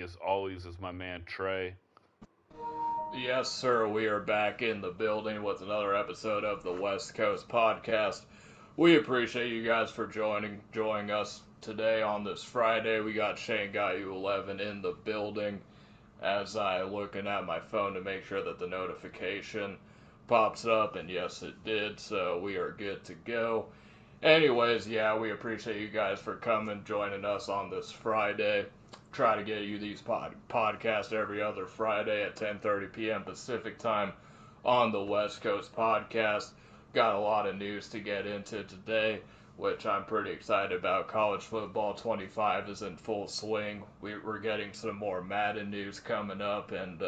as always is my man Trey. Yes, sir. We are back in the building with another episode of the West Coast Podcast. We appreciate you guys for joining us today on this Friday. We got Shane Gayu 11 in the building as I looking at my phone to make sure that the notification pops up, and yes, it did. So we are good to go. Anyways, yeah, we appreciate you guys for coming, joining us on this Friday. Try to get you these podcasts every other Friday at 10:30 p.m. Pacific time on the West Coast Podcast. Got a lot of news to get into today, which I'm pretty excited about. College football 25 is in full swing. We're getting some more Madden news coming up, and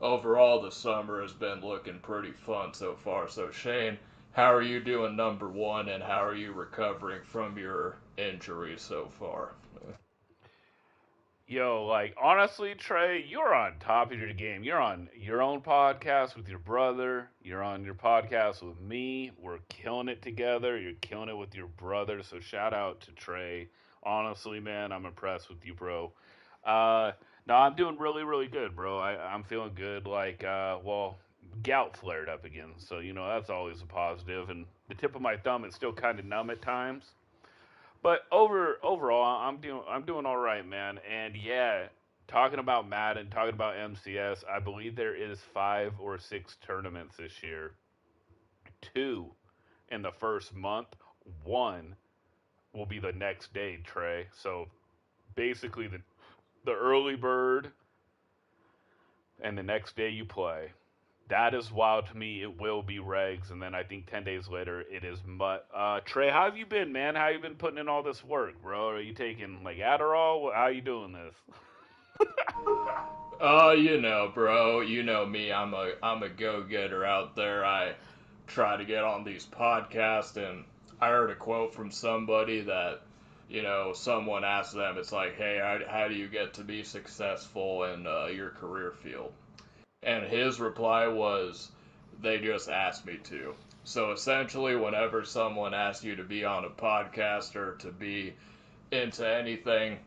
overall the summer has been looking pretty fun so far. So Shane, how are you doing, number one, and how are you recovering from your injury so far? Yo, like honestly, Trey, you're on top of your game. You're on your own podcast with your brother. You're on your podcast with me. We're killing it together. You're killing it with your brother. So shout out to Trey. Honestly, man, I'm impressed with you, bro. Uh, no, I'm doing really, really good, bro. I'm feeling good. Gout flared up again, so that's always a positive. And the tip of my thumb is still kind of numb at times. But overall, I'm doing all right, man. And yeah, talking about Madden, talking about MCS, I believe there is 5 or 6 tournaments this year. 2 in the first month. One will be the next day, Trey. So basically, the early bird and the next day you play. That is wild to me. It will be regs, and then I think 10 days later it is Mutt. Trey, how have you been, man? How you been putting in all this work, bro? Are you taking like Adderall? How you doing this? Bro, you know me. I'm a go-getter out there. I try to get on these podcasts, and I heard a quote from somebody that, someone asked them, it's like, hey, how do you get to be successful in your career field? And his reply was, they just asked me to. So essentially, whenever someone asks you to be on a podcast or to be into anything,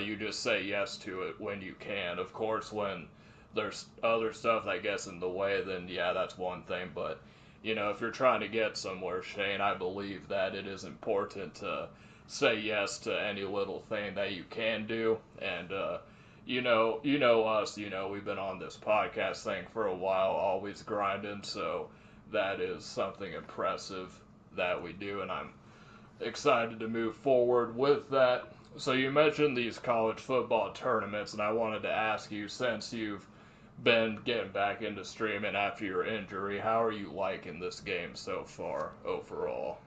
you just say yes to it when you can. Of course, when there's other stuff that gets in the way, then yeah, that's one thing. But if you're trying to get somewhere, Shane, I believe that it is important to say yes to any little thing that you can do. And you know us. We've been on this podcast thing for a while, always grinding. So that is something impressive that we do, and I'm excited to move forward with that. So you mentioned these college football tournaments, and I wanted to ask you, since you've been getting back into streaming after your injury, how are you liking this game so far overall?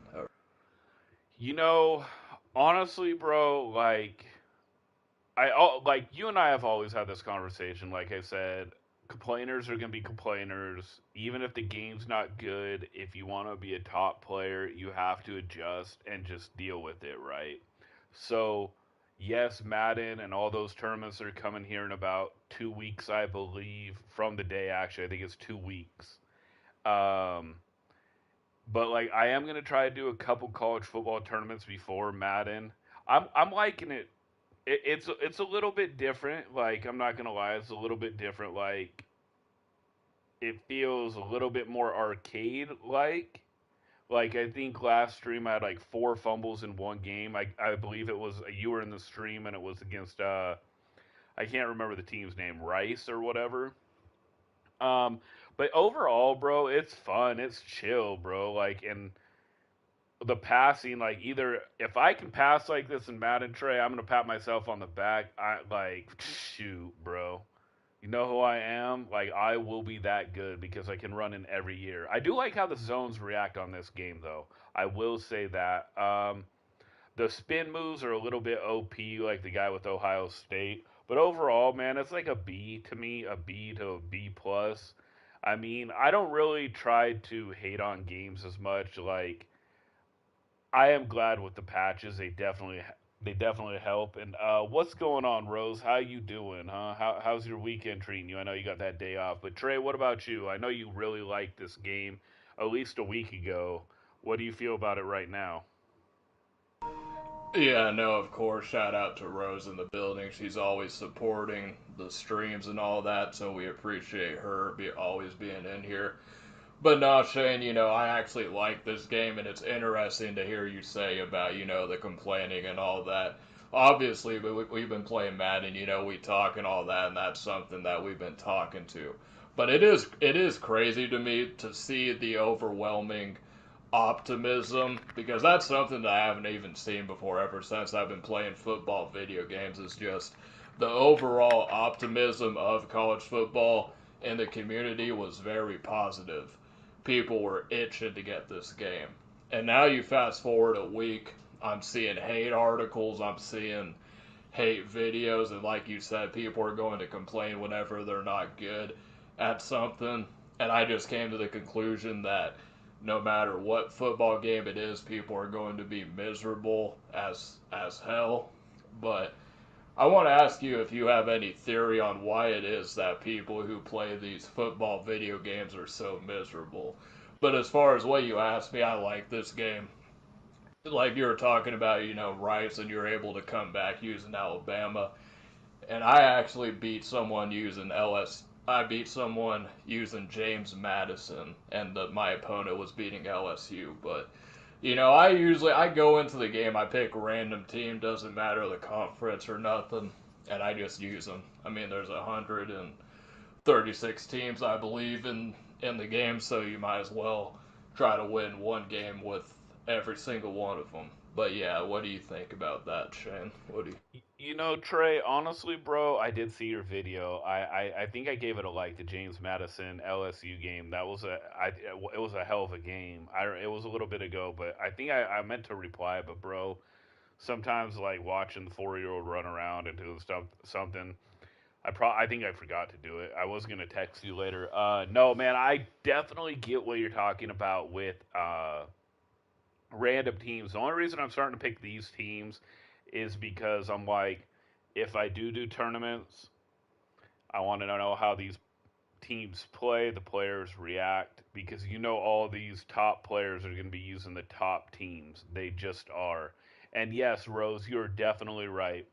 You know, honestly, bro, like you and I have always had this conversation. Like I said, complainers are gonna be complainers. Even if the game's not good, if you want to be a top player, you have to adjust and just deal with it, right? So, yes, Madden and all those tournaments are coming here in about 2 weeks, I believe, from the day. Actually, I think it's 2 weeks. Um, but like, I am gonna try to do a couple college football tournaments before Madden. I'm liking it. It's a little bit different. Like I'm not gonna lie, it's a little bit different. Like it feels a little bit more arcade like. Like I think last stream I had like 4 fumbles in one game. I believe it was you were in the stream and it was against I can't remember the team's name, Rice or whatever. Um, but overall, bro, it's fun. It's chill, bro. Like and the passing, like either if I can pass like this in Madden Trey, I'm gonna pat myself on the back. I like shoot, bro. You know who I am? Like I will be that good because I can run in every year. I do like how the zones react on this game though. I will say that. The spin moves are a little bit OP, like the guy with Ohio State. But overall, man, it's like a B to me, a B to a B plus. I mean, I don't really try to hate on games as much. Like I am glad with the patches. They definitely help. And what's going on, Rose? How you doing, huh? How's your weekend treating you? I know you got that day off, but Trey, what about you? I know you really liked this game at least a week ago. What do you feel about it right now? Yeah, no, of course. Shout out to Rose in the building. She's always supporting the streams and all that, so we appreciate her always being in here. But no, Shane, I actually like this game, and it's interesting to hear you say about, the complaining and all that. Obviously, we've been playing Madden, we talk and all that, and that's something that we've been talking to. But it is crazy to me to see the overwhelming optimism, because that's something that I haven't even seen before ever since I've been playing football video games. Is just the overall optimism of college football in the community was very positive. People were itching to get this game. And now you fast forward a week, I'm seeing hate articles, I'm seeing hate videos, and like you said, people are going to complain whenever they're not good at something. And I just came to the conclusion that no matter what football game it is, people are going to be miserable as hell. But I want to ask you if you have any theory on why it is that people who play these football video games are so miserable. But as far as what you asked me, I like this game. Like you were talking about, Rice, and you're able to come back using Alabama. And I actually beat someone using I beat someone using James Madison, and my opponent was beating LSU. But I go into the game, I pick a random team, doesn't matter the conference or nothing, and I just use them. I mean, there's 136 teams, I believe, in the game, so you might as well try to win one game with every single one of them. But yeah, what do you think about that, Shane? What do you? Trey, honestly, bro, I did see your video. I think I gave it a like, the James Madison LSU game. It was a hell of a game. It was a little bit ago, but I think I meant to reply. But bro, sometimes like watching the 4 year old run around and do something. I think I forgot to do it. I was gonna text you later. No, man, I definitely get what you're talking about with random teams. The only reason I'm starting to pick these teams is because I'm like, if I do tournaments, I want to know how these teams play, the players react, because all these top players are going to be using the top teams. They just are. And yes, Rose, you're definitely right.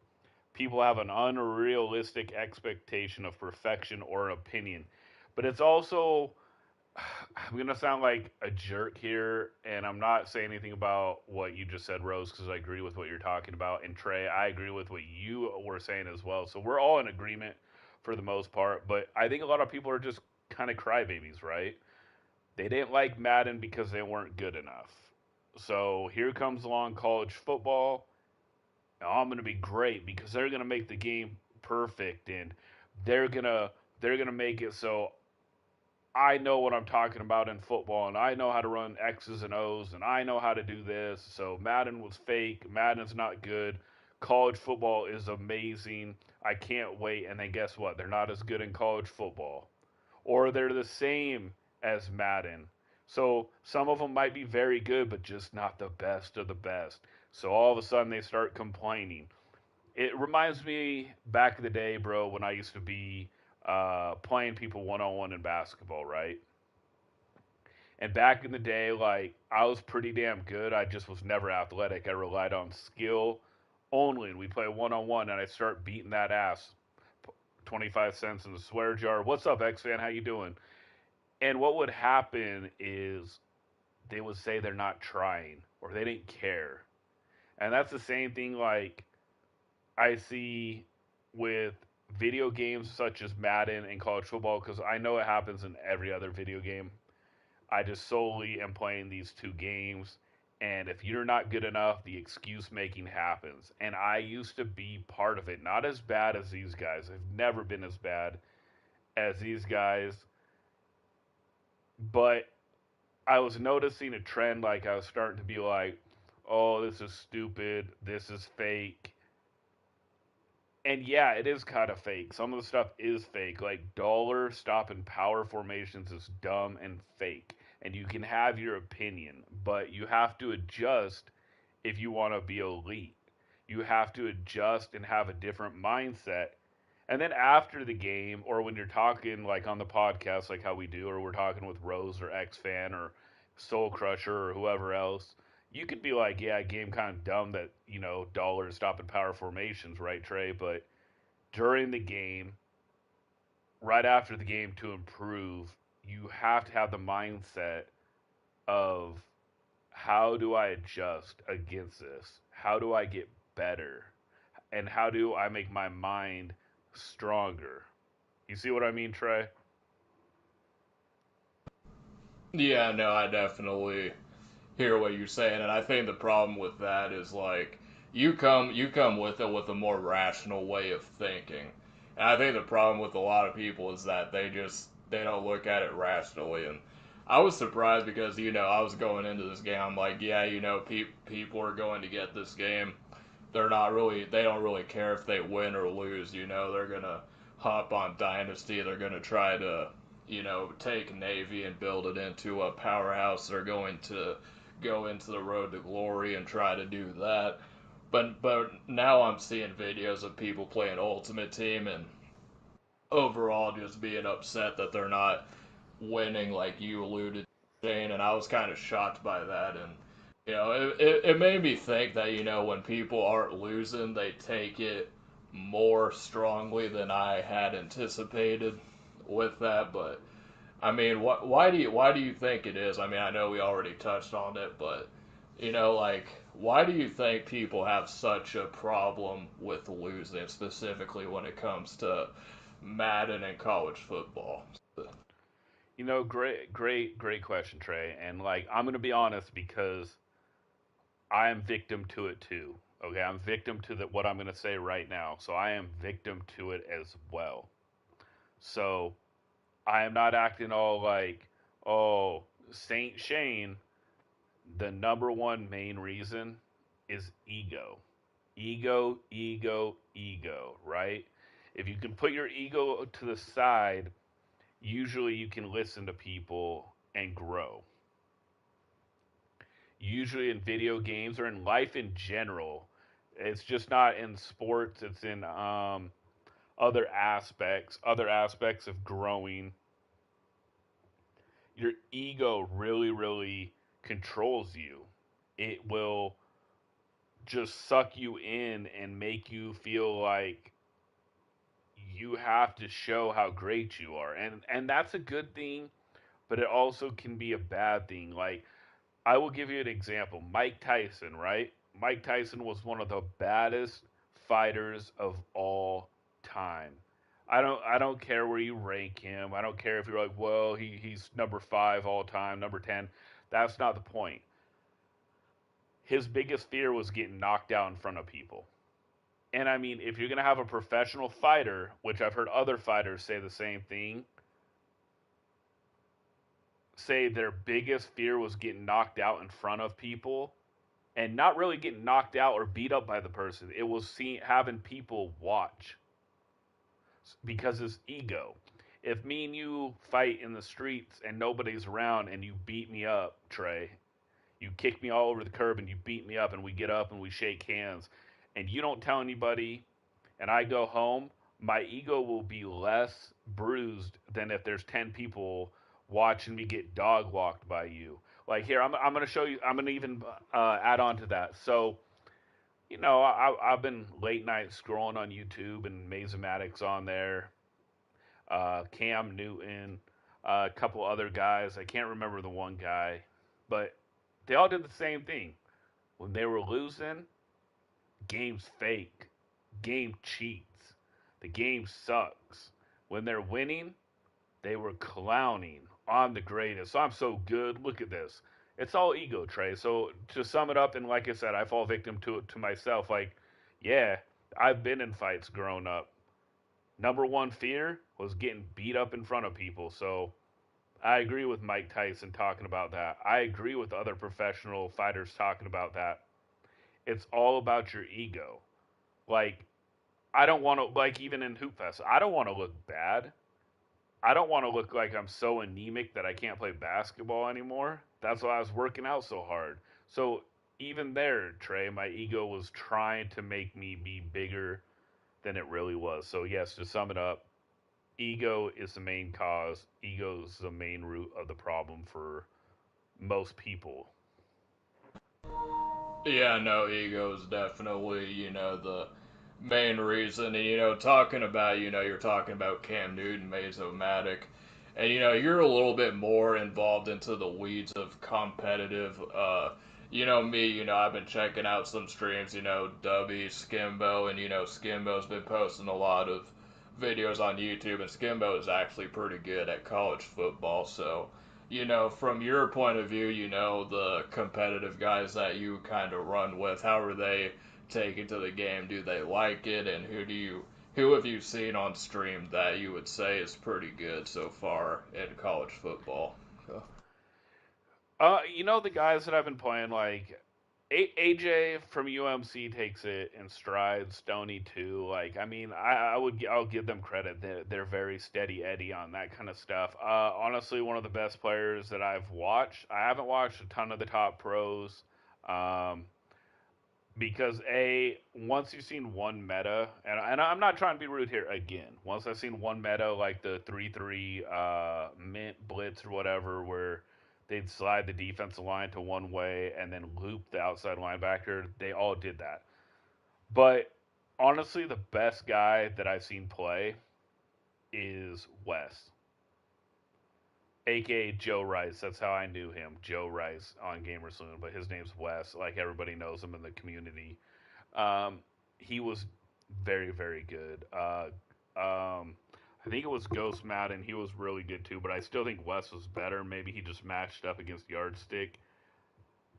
People have an unrealistic expectation of perfection or opinion. But it's also, I'm gonna sound like a jerk here, and I'm not saying anything about what you just said, Rose, because I agree with what you're talking about. And Trey, I agree with what you were saying as well. So we're all in agreement for the most part. But I think a lot of people are just kind of crybabies, right? They didn't like Madden because they weren't good enough. So here comes along college football. Now I'm gonna be great because they're gonna make the game perfect, and they're gonna they're gonna make it so I know what I'm talking about in football, and I know how to run X's and O's, and I know how to do this. So Madden was fake. Madden's not good. College football is amazing. I can't wait. And then guess what? They're not as good in college football, or they're the same as Madden. So some of them might be very good, but just not the best of the best. So all of a sudden they start complaining. It reminds me back in the day, bro, when I used to be playing people one on one in basketball, right? And back in the day, like I was pretty damn good. I just was never athletic. I relied on skill only. And we play one on one, and I start beating that ass. 25 cents in the swear jar. What's up, X fan? How you doing? And what would happen is they would say they're not trying or they didn't care. And that's the same thing like I see with video games such as Madden and college football because I know it happens in every other video game. I just solely am playing these two games. And if you're not good enough, the excuse making happens. And I used to be part of it. Not as bad as these guys. I've never been as bad as these guys. But I was noticing a trend. Like, I was starting to be like, oh, this is stupid. This is fake. And yeah, it is kind of fake. Some of the stuff is fake. Like dollar stop and power formations is dumb and fake. And you can have your opinion, but you have to adjust if you want to be elite. You have to adjust and have a different mindset. And then after the game, or when you're talking like on the podcast, like how we do, or we're talking with Rose or X Fan or Soul Crusher or whoever else, you could be like, yeah, game kind of dumb that, dollars stopping power formations, right, Trey? But during the game, right after the game to improve, you have to have the mindset of how do I adjust against this? How do I get better? And how do I make my mind stronger? You see what I mean, Trey? Yeah, no, I definitely hear what you're saying, and I think the problem with that is like you come with it with a more rational way of thinking. And I think the problem with a lot of people is that they don't look at it rationally. And I was surprised because I was going into this game, I'm like, yeah, people are going to get this game. They don't really care if they win or lose. They're gonna hop on Dynasty. They're gonna try to take Navy and build it into a powerhouse. They're going to go into the road to glory and try to do that. But now I'm seeing videos of people playing Ultimate Team and overall just being upset that they're not winning, like you alluded to, Shane. And I was kind of shocked by that. And it made me think that when people aren't losing, they take it more strongly than I had anticipated with that. But I mean, why do you think it is? I mean, I know we already touched on it, but like, why do you think people have such a problem with losing, specifically when it comes to Madden and college football? Great question, Trey. And like, I'm gonna be honest because I am victim to it too. Okay, I'm victim to what I'm gonna say right now. So I am victim to it as well. So I am not acting all like, oh, Saint Shane. The number one main reason is ego. Ego, ego, ego, right? If you can put your ego to the side, usually you can listen to people and grow. Usually in video games or in life in general, it's just not in sports, it's in other aspects of growing. Your ego really controls you. It will just suck you in and make you feel like you have to show how great you are. And that's a good thing, but it also can be a bad thing. Like, I will give you an example. Mike Tyson, right? Mike Tyson was one of the baddest fighters of all time. I don't care where you rank him. I don't care if you're like, well, he's number 5 all time, number 10. That's not the point. His biggest fear was getting knocked out in front of people. And I mean, if you're going to have a professional fighter, which I've heard other fighters say the same thing, say their biggest fear was getting knocked out in front of people and not really getting knocked out or beat up by the person. It was having people watch because his ego. If me and you fight in the streets and nobody's around and you beat me up, Trey, you kick me all over the curb and you beat me up and we get up and we shake hands and you don't tell anybody and I go home, my ego will be less bruised than if there's 10 people watching me get dog walked by you. Like, here, I'm going to show you, I'm going to even add on to that. So, I've been late night scrolling on YouTube and Mazematics on there, Cam Newton, a couple other guys. I can't remember the one guy, but they all did the same thing. When they were losing, game's fake, game cheats, the game sucks. When they're winning, they were clowning. I'm the greatest. I'm so good. Look at this. It's all ego, Trey. So to sum it up, and like I said, I fall victim to it to myself. Like, yeah, I've been in fights growing up. Number one fear was getting beat up in front of people. So I agree with Mike Tyson talking about that. I agree with other professional fighters talking about that. It's all about your ego. Like, I don't want to, like, even in Hoop Fest, I don't want to look bad. I don't want to look like I'm so anemic that I can't play basketball anymore. That's why I was working out so hard. So even there, Trey, my ego was trying to make me be bigger than it really was. So yes, to sum it up, ego is the main cause. Ego is the main root of the problem for most people. Yeah, no, ego is definitely, the main reason. And, talking about, you're talking about Cam Newton, Mazomatic, and, you're a little bit more involved into the weeds of competitive. Me, I've been checking out some streams, Dubby, Skimbo, and, Skimbo's been posting a lot of videos on YouTube, and Skimbo is actually pretty good at college football, so from your point of view, the competitive guys that you kind of run with, how are they taking to the game? Do they like it? And who have you seen on stream that you would say is pretty good so far in college football? The guys that I've been playing, like AJ from UMC takes it in stride. Stoney too. Like, I mean, I'll give them credit. They're very steady Eddie on that kind of stuff. Honestly, one of the best players that I've watched. I haven't watched a ton of the top pros. Um, because once you've seen one meta, and I'm not trying to be rude here again. Once I've seen one meta like the 3-3 mint blitz or whatever, where they'd slide the defensive line to one way and then loop the outside linebacker, they all did that. But honestly, the best guy that I've seen play is Wes, aka Joe Rice. That's how I knew him, Joe Rice on Gamer Saloon, but his name's Wes. Like everybody knows him in the community. Um, he was very, very good. I think it was Ghost Madden. He was really good too, but I still think Wes was better. Maybe he just matched up against Yardstick.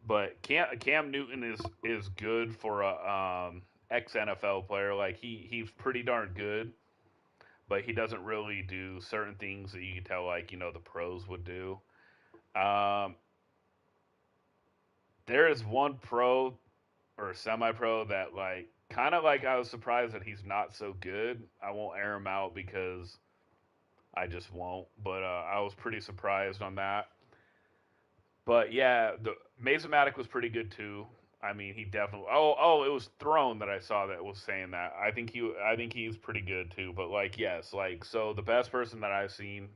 But Cam Newton is good for a ex NFL player. Like he's pretty darn good, but he doesn't really do certain things that you can tell like the pros would do. Um, there is one pro or semi pro that like kind of like I was surprised that he's not so good. I won't air him out because I just won't. But I was pretty surprised on that. But yeah, the Masomatic was pretty good too. I mean, he definitely. Oh, it was Throne that I saw that was saying that. I think he's pretty good too. But like, yes, like so the best person that I've seen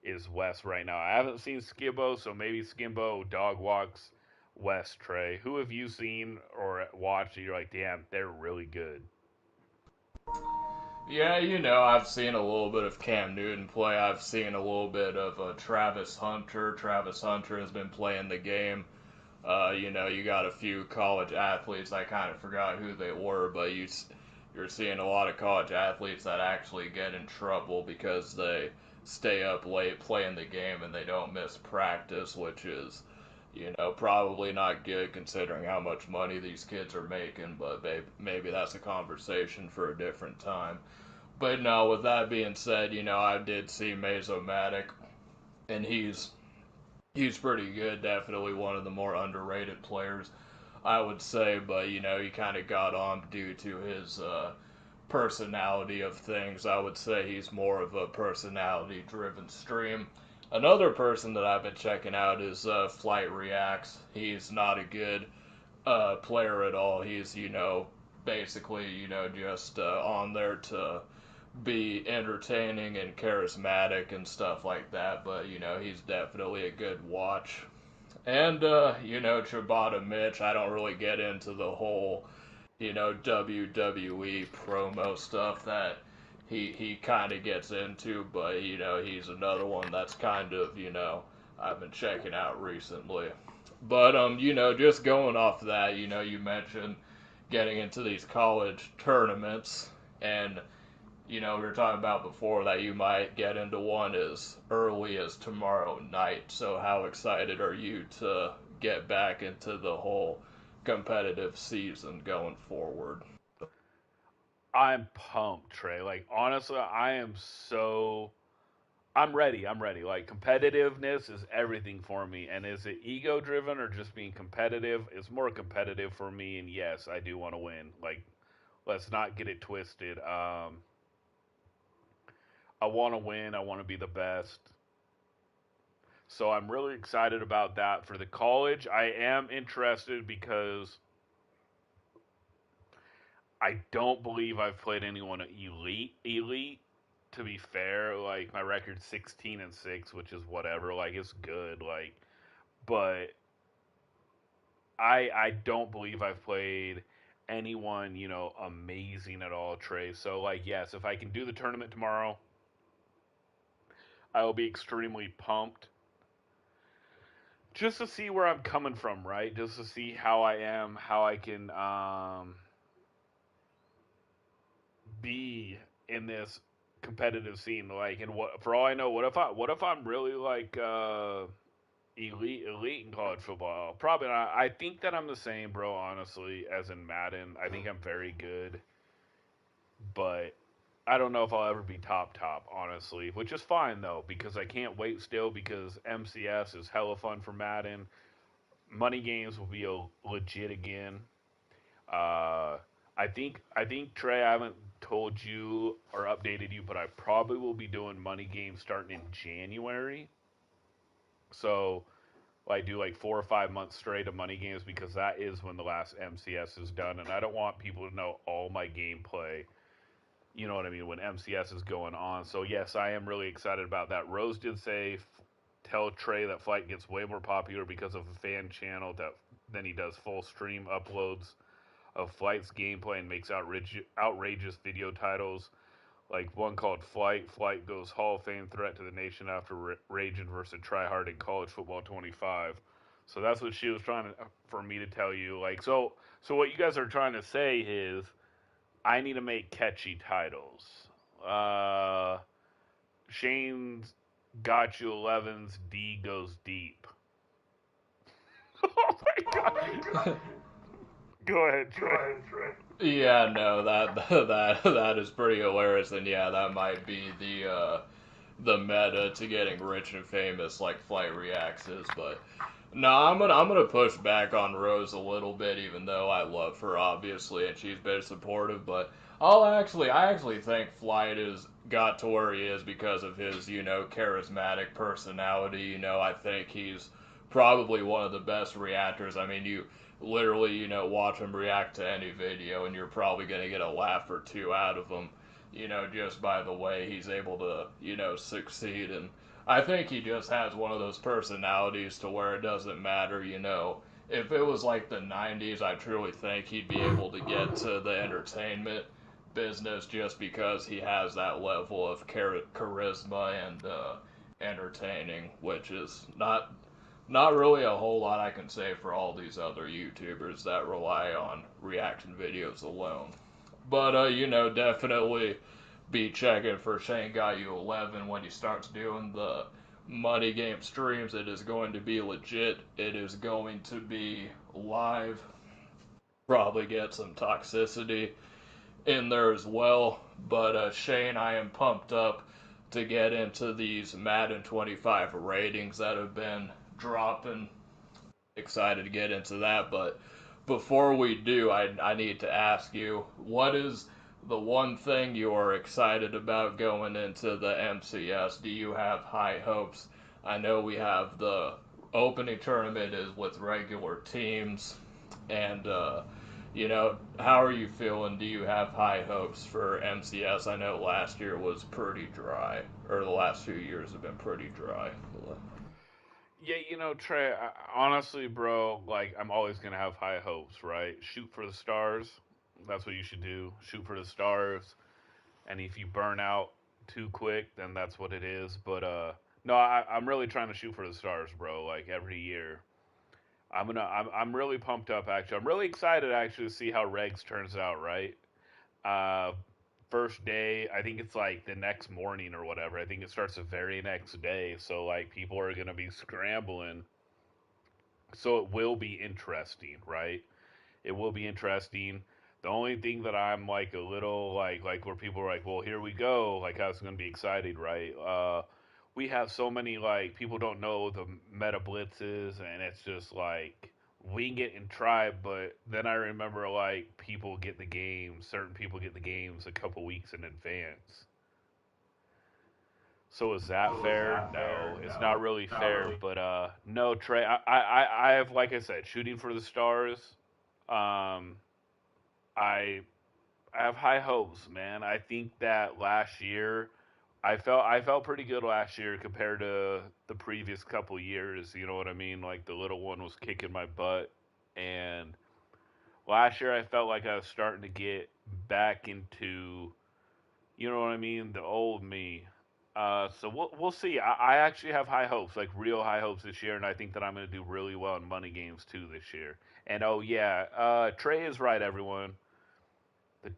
is Wes right now. I haven't seen Skibbo, so maybe Skimbo dog walks West Trey. Who have you seen or watched? You're like, damn, they're really good. Yeah, I've seen a little bit of Cam Newton play. I've seen a little bit of Travis Hunter. Travis Hunter has been playing the game. You got a few college athletes. I kind of forgot who they were, but you're seeing a lot of college athletes that actually get in trouble because they stay up late playing the game and they don't miss practice, which is, probably not good considering how much money these kids are making. But maybe that's a conversation for a different time. But no, with that being said, I did see Mazomatic, and he's pretty good. Definitely one of the more underrated players, I would say. But he kind of got on due to his personality of things. I would say he's more of a personality-driven stream. Another person that I've been checking out is Flight Reacts. He's not a good player at all. He's basically just on there to be entertaining and charismatic and stuff like that, but he's definitely a good watch. And Chibata Mitch, I don't really get into the whole, WWE promo stuff that he kind of gets into, but he's another one that's kind of, I've been checking out recently. But just going off that, you mentioned getting into these college tournaments and we were talking about before that you might get into one as early as tomorrow night. So, how excited are you to get back into the whole competitive season going forward? I'm pumped, Trey. Like honestly, I'm ready. I'm ready. Like competitiveness is everything for me. And is it ego driven or just being competitive? It's more competitive for me. And yes, I do want to win. Like let's not get it twisted. I want to win. I want to be the best. So I'm really excited about that for the college. I am interested because I don't believe I've played anyone elite. To be fair, like my record's 16-6, which is whatever. Like it's good. Like, but I don't believe I've played anyone, amazing at all, Trey. So like yes, if I can do the tournament tomorrow, I will be extremely pumped just to see where I'm coming from, right? Just to see how I am, how I can be in this competitive scene. Like, and what for all I know, what if I'm really like elite in college football? Probably not. I think that I'm the same, bro. Honestly, as in Madden, I think I'm very good, but I don't know if I'll ever be top, honestly, which is fine though, because I can't wait still because MCS is hella fun for Madden. Money games will be legit again. Uh, I think Trey, I haven't told you or updated you, but I probably will be doing money games starting in January. So I do like 4 or 5 months straight of money games because that is when the last MCS is done, and I don't want people to know all my gameplay. You know what I mean when MCS is going on. So yes, I am really excited about that. Rose did say tell Trey that Flight gets way more popular because of a fan channel than he does full stream uploads of Flight's gameplay and makes outrageous video titles like one called Flight. Flight goes Hall of Fame threat to the nation after raging versus tryhard in college football 25. So that's what she was trying to, for me to tell you. Like so what you guys are trying to say is I need to make catchy titles. Uh, Shane's got you 11's D goes deep. Oh my god! Go ahead, Trey. Yeah, no, that is pretty hilarious, and yeah, that might be the meta to getting rich and famous like Flight Reacts is, but no, I'm gonna push back on Rose a little bit, even though I love her obviously, and she's been supportive. But I actually think Flight has got to where he is because of his charismatic personality. I think he's probably one of the best reactors. I mean, you literally watch him react to any video, and you're probably gonna get a laugh or two out of him. Just by the way he's able to, succeed. And I think he just has one of those personalities to where it doesn't matter, If it was like the 90s, I truly think he'd be able to get to the entertainment business just because he has that level of charisma and entertaining, which is not really a whole lot I can say for all these other YouTubers that rely on reaction videos alone. But definitely be checking for Shane Got You 11 when he starts doing the money game streams. It is going to be legit. It is going to be live. Probably get some toxicity in there as well. But Shane, I am pumped up to get into these Madden 25 ratings that have been dropping. Excited to get into that, but before we do, I need to ask you, what is the one thing you are excited about going into the MCS? Do you have high hopes? I know we have the opening tournament is with regular teams, and how are you feeling? Do you have high hopes for MCS? I know last year was pretty dry, or the last few years have been pretty dry. Yeah, Trey, honestly, bro, like I'm always gonna have high hopes, right? Shoot for the stars. That's what you should do. Shoot for the stars. And if you burn out too quick, then that's what it is. But no, I'm really trying to shoot for the stars, bro. Like every year, I'm really pumped up. Actually, I'm really excited actually to see how Regs turns out. Right. Uh, First day, I think it's like the next morning or whatever. I think it starts the very next day. So like people are gonna be scrambling. So it will be interesting, right? It will be interesting. The only thing that I'm like a little like where people are like, well, here we go. Like I was gonna be excited, right? We have so many like people don't know the meta blitzes, and it's just like wing it and try. But then I remember like people get the game, certain people get the games a couple weeks in advance. So is that fair? No, it's not really fair. But no, Trey, I have like I said, shooting for the stars. Um, I I have high hopes, man. I think that last year I felt pretty good last year compared to the previous couple years. You know what I mean? Like the little one was kicking my butt, And last year I felt like I was starting to get back into, you know what I mean, the old me. So we'll see. I actually have high hopes, like real high hopes this year, and I think that I'm going to do really well in money games too this year. And oh yeah, Trey is right, everyone. The,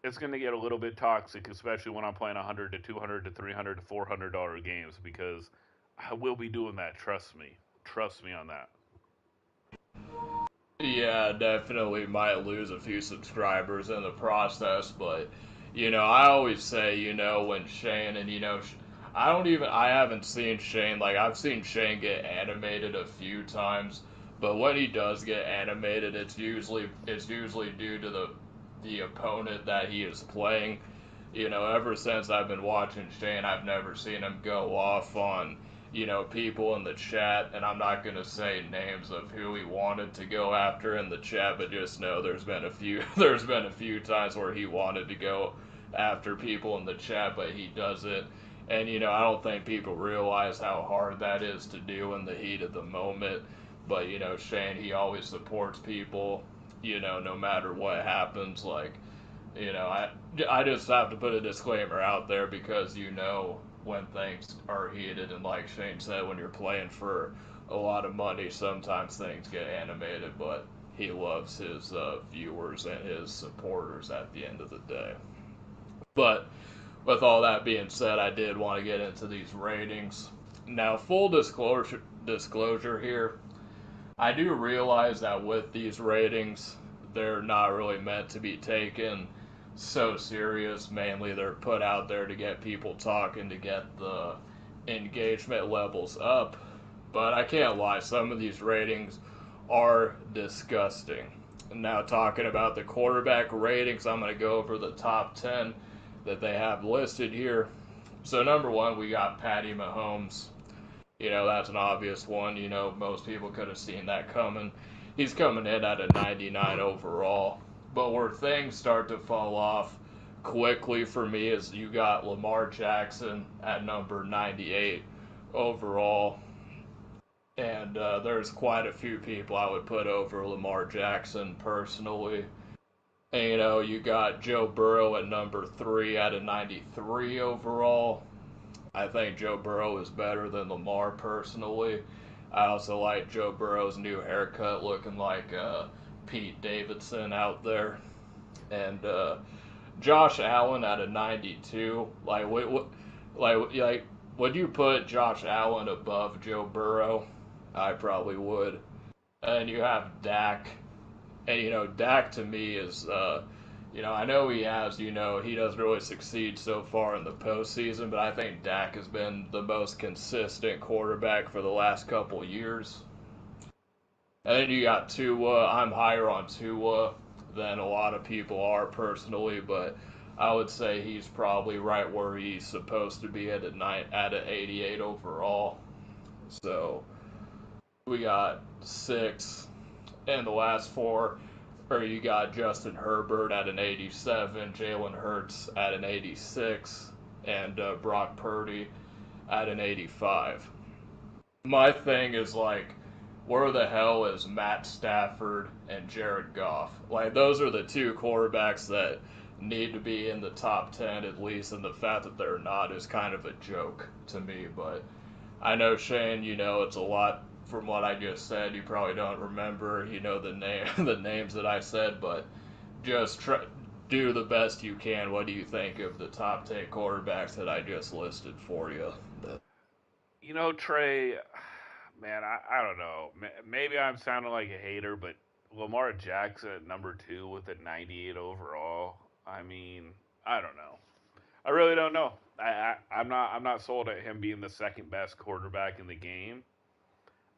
it's going to get a little bit toxic, especially when I'm playing 100 to 200 to 300 to $400 games, because I will be doing that. Trust me on that. Yeah, definitely might lose a few subscribers in the process, but I always say, when Shane and I haven't seen Shane, like I've seen Shane get animated a few times, but when he does get animated, it's usually due to the opponent that he is playing. Ever since I've been watching Shane, I've never seen him go off on people in the chat, and I'm not going to say names of who he wanted to go after in the chat, but just know there's been a few there's been a few times where he wanted to go after people in the chat, but he doesn't. And I don't think people realize how hard that is to do in the heat of the moment. But Shane, he always supports people, no matter what happens. Like, I just have to put a disclaimer out there because when things are heated, and like Shane said, when you're playing for a lot of money, sometimes things get animated, but he loves his viewers and his supporters at the end of the day. But with all that being said, I did want to get into these ratings. Now, full disclosure here, I do realize that with these ratings, they're not really meant to be taken so serious. Mainly, they're put out there to get people talking, to get the engagement levels up. But I can't lie, some of these ratings are disgusting. Now, talking about the quarterback ratings, I'm going to go over the top 10 that they have listed here. So, number one, we got Patty Mahomes. That's an obvious one. Most people could have seen that coming. He's coming in at a 99 overall. But where things start to fall off quickly for me is you got Lamar Jackson at number 98 overall. And there's quite a few people I would put over Lamar Jackson personally. And you got Joe Burrow at number 3 at a 93 overall. I think Joe Burrow is better than Lamar personally. I also like Joe Burrow's new haircut, looking like Pete Davidson out there. And Josh Allen at a 92. Would you put Josh Allen above Joe Burrow? I probably would. And you have Dak, and Dak to me is I know he doesn't really succeed so far in the postseason, but I think Dak has been the most consistent quarterback for the last couple years. And then you got Tua. I'm higher on Tua than a lot of people are personally, but I would say he's probably right where he's supposed to be at an 88 overall. So we got 6 in the last 4. Or you got Justin Herbert at an 87, Jalen Hurts at an 86, and Brock Purdy at an 85. My thing is like, where the hell is Matt Stafford and Jared Goff? Like, those are the two quarterbacks that need to be in the top 10 at least, and the fact that they're not is kind of a joke to me. But I know, Shane, it's a lot from what I just said. You probably don't remember, the names that I said, but just do the best you can. What do you think of the top 10 quarterbacks that I just listed for you? Trey, man, I don't know. Maybe I'm sounding like a hater, but Lamar Jackson at number 2 with a 98 overall. I mean, I don't know. I really don't know. I'm not sold at him being the second best quarterback in the game.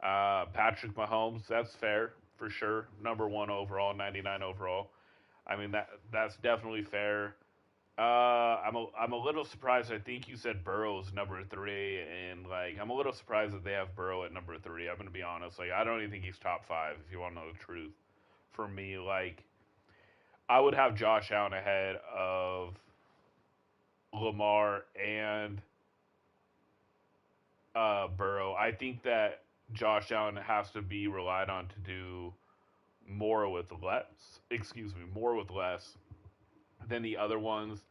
Patrick Mahomes, that's fair for sure. Number 1 overall, 99 overall. I mean that's definitely fair. I'm a little surprised. I think you said Burrow's number 3, and like I'm a little surprised that they have Burrow at number 3. I'm gonna be honest. Like I don't even think he's top 5. If you want to know the truth, for me, like I would have Josh Allen ahead of Lamar and Burrow. I think that Josh Allen has to be relied on to do more with less. Excuse me, more with less than the other ones.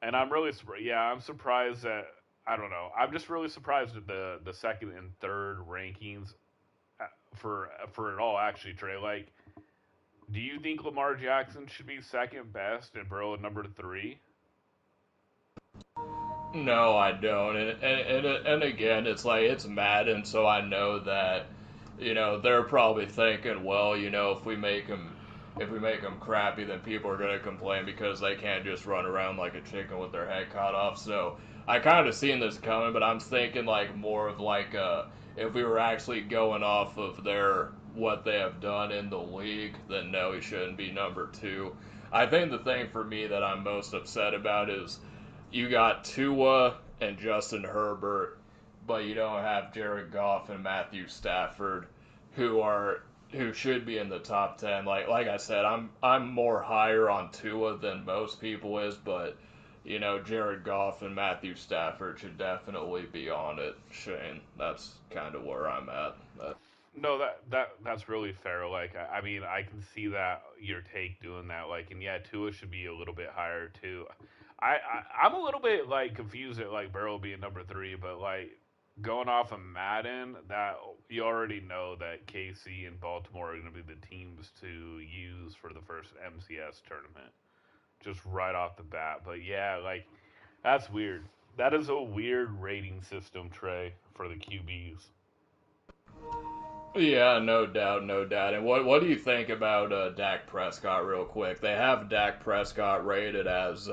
And I'm really, yeah, I'm surprised that I don't know. I'm just really surprised at the second and third rankings for it all. Actually, Trey, like, do you think Lamar Jackson should be second best and Burrow at number three? No, I don't. And again, it's like it's Madden, so I know that they're probably thinking, well, if we make them crappy, then people are gonna complain because they can't just run around like a chicken with their head cut off. So I kind of seen this coming, but I'm thinking like more of like if we were actually going off of their what they have done in the league, then no, he shouldn't be number two. I think the thing for me that I'm most upset about is you got Tua and Justin Herbert, but you don't have Jared Goff and Matthew Stafford, who should be in the top 10. Like I said, I'm more higher on Tua than most people is, but Jared Goff and Matthew Stafford should definitely be on it. Shane, that's kind of where I'm at. No, that's really fair. Like, I mean, I can see that your take doing that. Like, and yeah, Tua should be a little bit higher too. I'm a little bit like confused at like Burrow being number three, but like going off of Madden, that you already know that KC and Baltimore are going to be the teams to use for the first MCS tournament, just right off the bat. But yeah, like that's weird. That is a weird rating system, Trey, for the QBs. Yeah, no doubt, no doubt. And what do you think about Dak Prescott, real quick? They have Dak Prescott rated as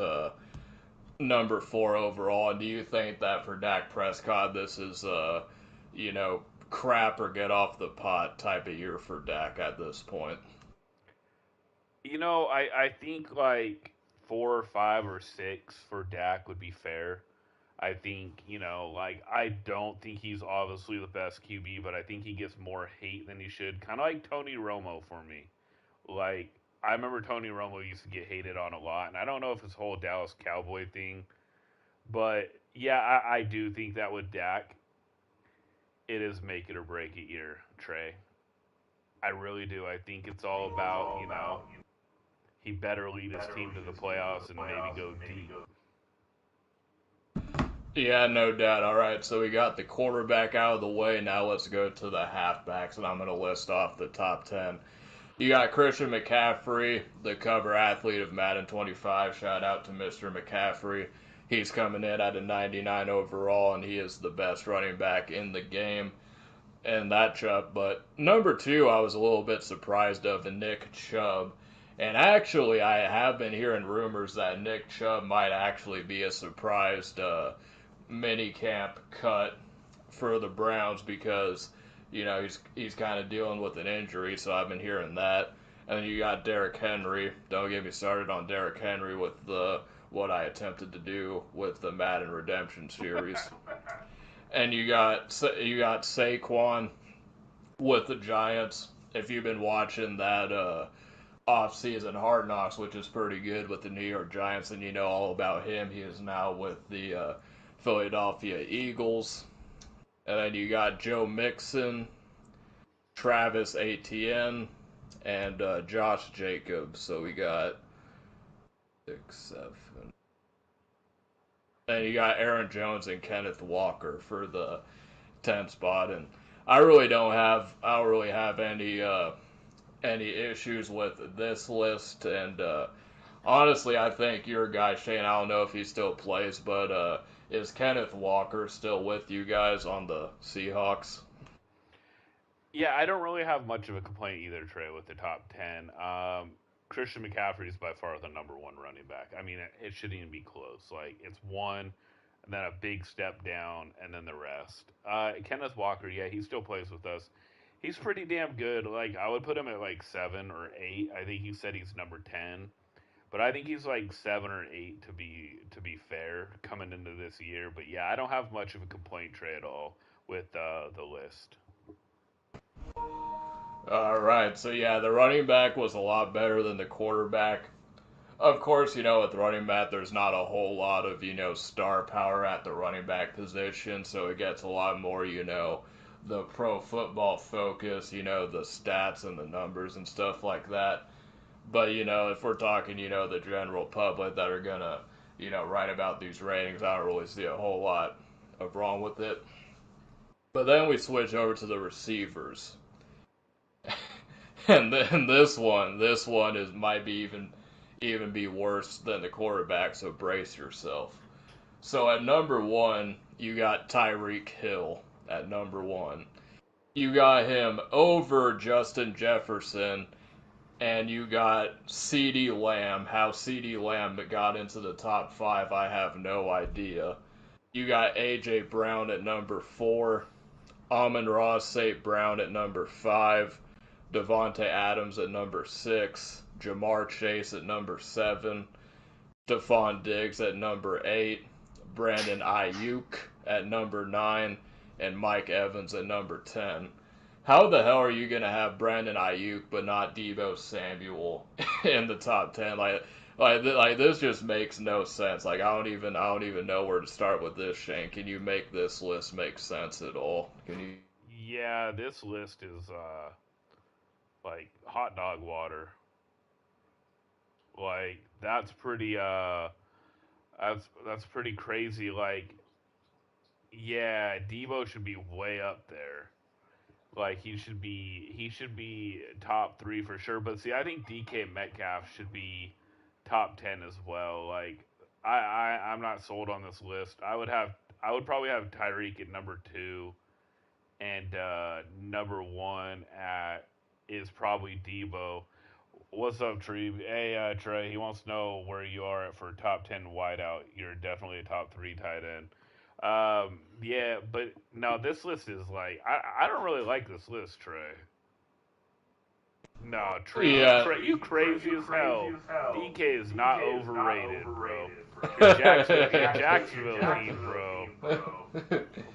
number four overall. And do you think that for Dak Prescott, this is you know, crap or get off the pot type of year for Dak at this point? I think like 4 or 5 or 6 for Dak would be fair. I think, like I don't think he's obviously the best QB, but I think he gets more hate than he should. Kind of like Tony Romo for me. Like I remember Tony Romo used to get hated on a lot, and I don't know if his whole Dallas Cowboy thing, but yeah, I do think that with Dak, it is make it or break it year, Trey. I really do. I think it's all about, he better lead his team to the playoffs and maybe go deep. Yeah, no doubt. All right, so we got the quarterback out of the way. Now let's go to the halfbacks, and I'm going to list off the top 10. You got Christian McCaffrey, the cover athlete of Madden 25. Shout out to Mr. McCaffrey. He's coming in at a 99 overall, and he is the best running back in the game. And that Chubb. But number two, I was a little bit surprised of Nick Chubb. And actually, I have been hearing rumors that Nick Chubb might actually be a surprised mini camp cut for the Browns because he's kind of dealing with an injury, so I've been hearing that. And then you got Derrick Henry. Don't get me started on Derrick Henry with the what I attempted to do with the Madden Redemption series. And you got Saquon with the Giants. If you've been watching that off-season Hard Knocks, which is pretty good with the New York Giants, and you know all about him. He is now with the Philadelphia Eagles. And then you got Joe Mixon, Travis Etienne, and Josh Jacobs. So we got 6, 7. And you got Aaron Jones and Kenneth Walker for the 10th spot. And I don't really have any issues with this list. And honestly, I think your guy Shane. I don't know if he still plays, but is Kenneth Walker still with you guys on the Seahawks? Yeah, I don't really have much of a complaint either, Trey, with the top 10. Christian McCaffrey is by far the number one running back. I mean, it shouldn't even be close. Like, it's one, and then a big step down, and then the rest. Kenneth Walker, yeah, he still plays with us. He's pretty damn good. Like, I would put him at like 7 or 8. I think he said he's number 10. But I think he's like 7 or 8 to be fair coming into this year. But yeah, I don't have much of a complaint, Trey, at all with the list. All right, so yeah, the running back was a lot better than the quarterback. Of course, with running back, there's not a whole lot of, star power at the running back position, so it gets a lot more, the Pro Football Focus, the stats and the numbers and stuff like that. But if we're talking, the general public that are gonna, write about these ratings, I don't really see a whole lot of wrong with it. But then we switch over to the receivers, and then this one is might be even be worse than the quarterback. So brace yourself. So at number one, you got Tyreek Hill at number one. You got him over Justin Jefferson, and you got CeeDee Lamb. How CeeDee Lamb got into the top five, I have no idea. You got AJ Brown at number four, Amon-Ra St. Brown at number five, Devontae Adams at number six, Jamar Chase at number seven, Stephon Diggs at number eight, Brandon Ayuk at number nine, and Mike Evans at number 10. How the hell are you gonna have Brandon Ayuk but not Deebo Samuel in the top 10? Like this just makes no sense. Like I don't even know where to start with this, Shane. Can you make this list make sense at all? Can you? Yeah, this list is like hot dog water. Like that's pretty crazy. Like, yeah, Debo should be way up there. Like he should be top three for sure. But see, I think DK Metcalf should be top 10 as well. Like I'm not sold on this list. I would probably have Tyreek at number two, and number one at is probably Debo. What's up, Tree? Hey, Trey. He wants to know where you are for top 10 wideout. You're definitely a top three tight end. Yeah, but no, this list is like I don't really like this list, Trey. No, Trey, Yeah. you crazy as hell. DK is not overrated, bro. Your Jacksonville team, bro.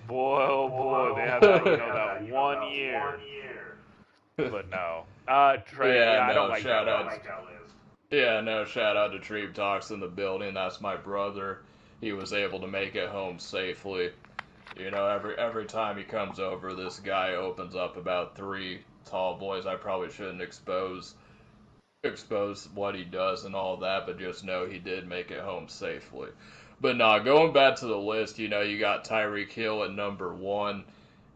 Boy, oh boy, they had that 1 year. But no, Trey, Yeah, yeah, I don't no, like that shout out. list. Yeah, no, shout out to Trebe Talks in the building. That's my brother. He was able to make it home safely. Every time he comes over, this guy opens up about three tall boys. I probably shouldn't expose what he does and all that, but just know he did make it home safely. But nah, going back to the list, you got Tyreek Hill at number one.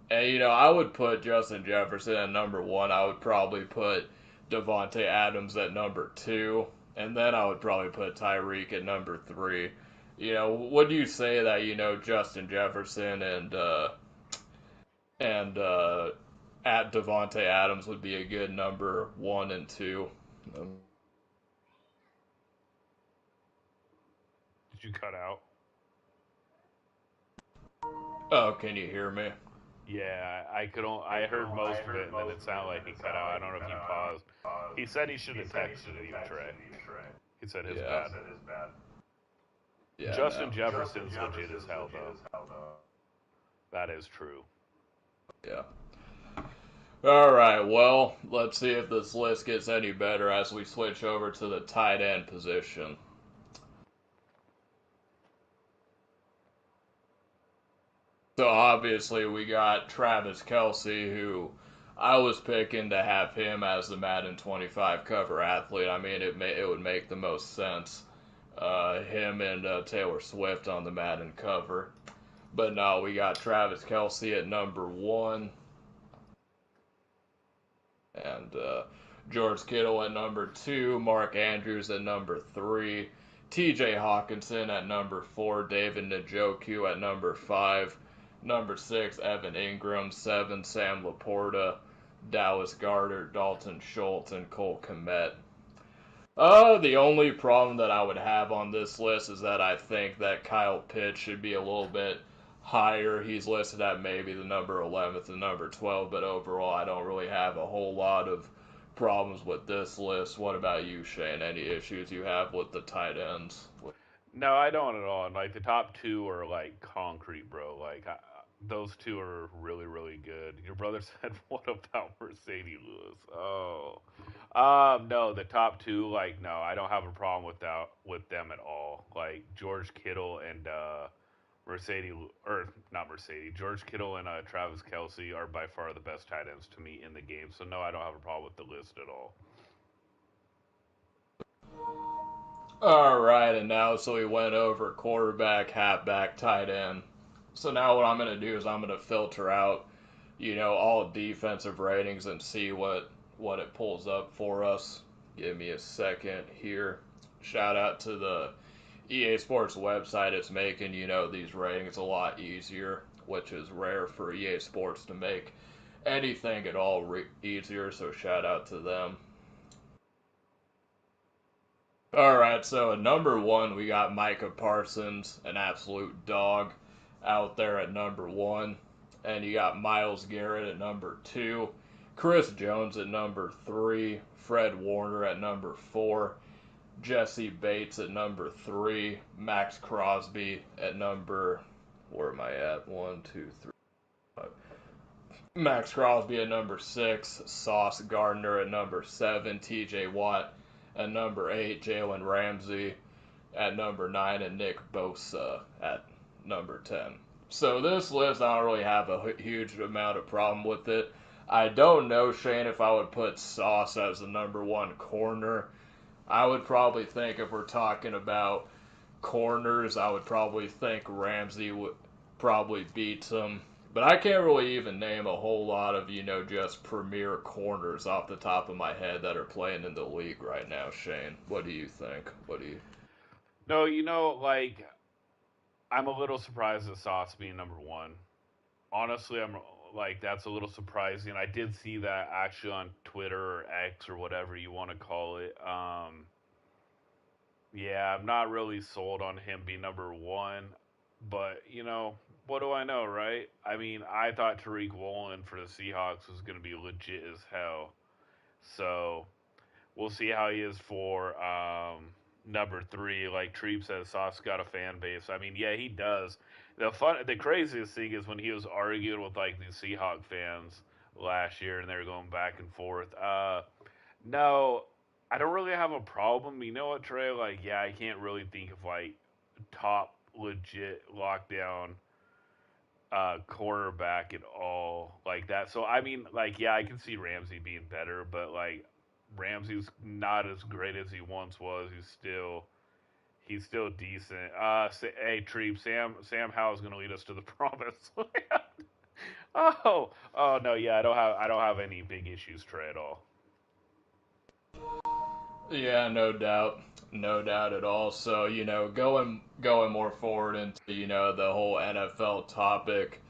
And I would put Justin Jefferson at number one. I would probably put Devontae Adams at number two, and then I would probably put Tyreek at number three. Would you say that Justin Jefferson and at Devontae Adams would be a good number one and two? Um, Did you cut out? oh, can you hear me? Yeah, I heard most of it, and then it sounded like he cut out. I don't know if you paused. He said he should have texted you, Trey. He said his Yeah, bad. yeah, Justin no, Jefferson's legit as hell, though. That is true. yeah. All right, well, let's see if this list gets any better as we switch over to the tight end position. So obviously we got Travis Kelsey, who I was picking to have him as the Madden 25 cover athlete. I mean, it would make the most sense. Him and Taylor Swift on the Madden cover. But no, we got Travis Kelsey at number one, and George Kittle at number two, Mark Andrews at number three, T.J. Hawkinson at number four, David Njoku at number five, number six, Evan Ingram, seven, Sam Laporta, Dallas Goedert, Dalton Schultz, and Cole Kmet. The only problem that I would have on this list is that I think that Kyle Pitts should be a little bit higher. He's listed at maybe the number 11th and number 12, but overall, I don't really have a whole lot of problems with this list. What about you, Shane? Any issues you have with the tight ends? No, I don't at all. Like the top two are like concrete, bro. Those two are really, really good. Your brother said, "What about Mercedes Lewis?" Oh, no, the top two, like, no, I don't have a problem with that with them at all. Like George Kittle and Mercedes, or not Mercedes, George Kittle and Travis Kelsey are by far the best tight ends to me in the game. So no, I don't have a problem with the list at all. All right, and now so we went over quarterback, halfback, tight end. So now what I'm going to do is I'm going to filter out, all defensive ratings and see what it pulls up for us. Give me a second here. Shout out to the EA Sports website. It's making, these ratings a lot easier, which is rare for EA Sports to make anything at all easier, so shout out to them. All right, so at number one, we got Micah Parsons, an absolute dog, out there at number one. And you got Myles Garrett at number two, Chris Jones at number three, Fred Warner at number four, Jesse Bates at number three, Max Crosby at number, where am I at? 1, 2, 3, 5. Max Crosby at number six, Sauce Gardner at number seven, TJ Watt at number 8, Jalen Ramsey at number 9, and Nick Bosa at number 10. So this list, I don't really have a huge amount of problem with it. I don't know, Shane, if I would put Sauce as the number one corner. I would probably think if we're talking about corners, I would probably think Ramsey would probably beat him. But I can't really even name a whole lot of, just premier corners off the top of my head that are playing in the league right now, Shane. What do you think? No, I'm a little surprised at Sauce being number one. Honestly, I'm like that's a little surprising. I did see that actually on Twitter or X or whatever you want to call it. Yeah, I'm not really sold on him being number one, but what do I know, right? I mean, I thought Tariq Woolen for the Seahawks was going to be legit as hell. So we'll see how he is for number three. Like Treep says, Sauce got a fan base. I mean, yeah, he does. The craziest thing is when he was arguing with like the Seahawk fans last year, and they were going back and forth. No, I don't really have a problem. You know what, Trey? Like, yeah, I can't really think of like top legit lockdown cornerback at all like that. So I mean, like, yeah, I can see Ramsey being better, but like Ramsey's not as great as he once was. He's still decent. Hey, Treep, Sam Howell's gonna lead us to the promised land. Oh no, yeah, I don't have any big issues, Trey, at all. Yeah, no doubt at all. So going more forward into the whole NFL topic.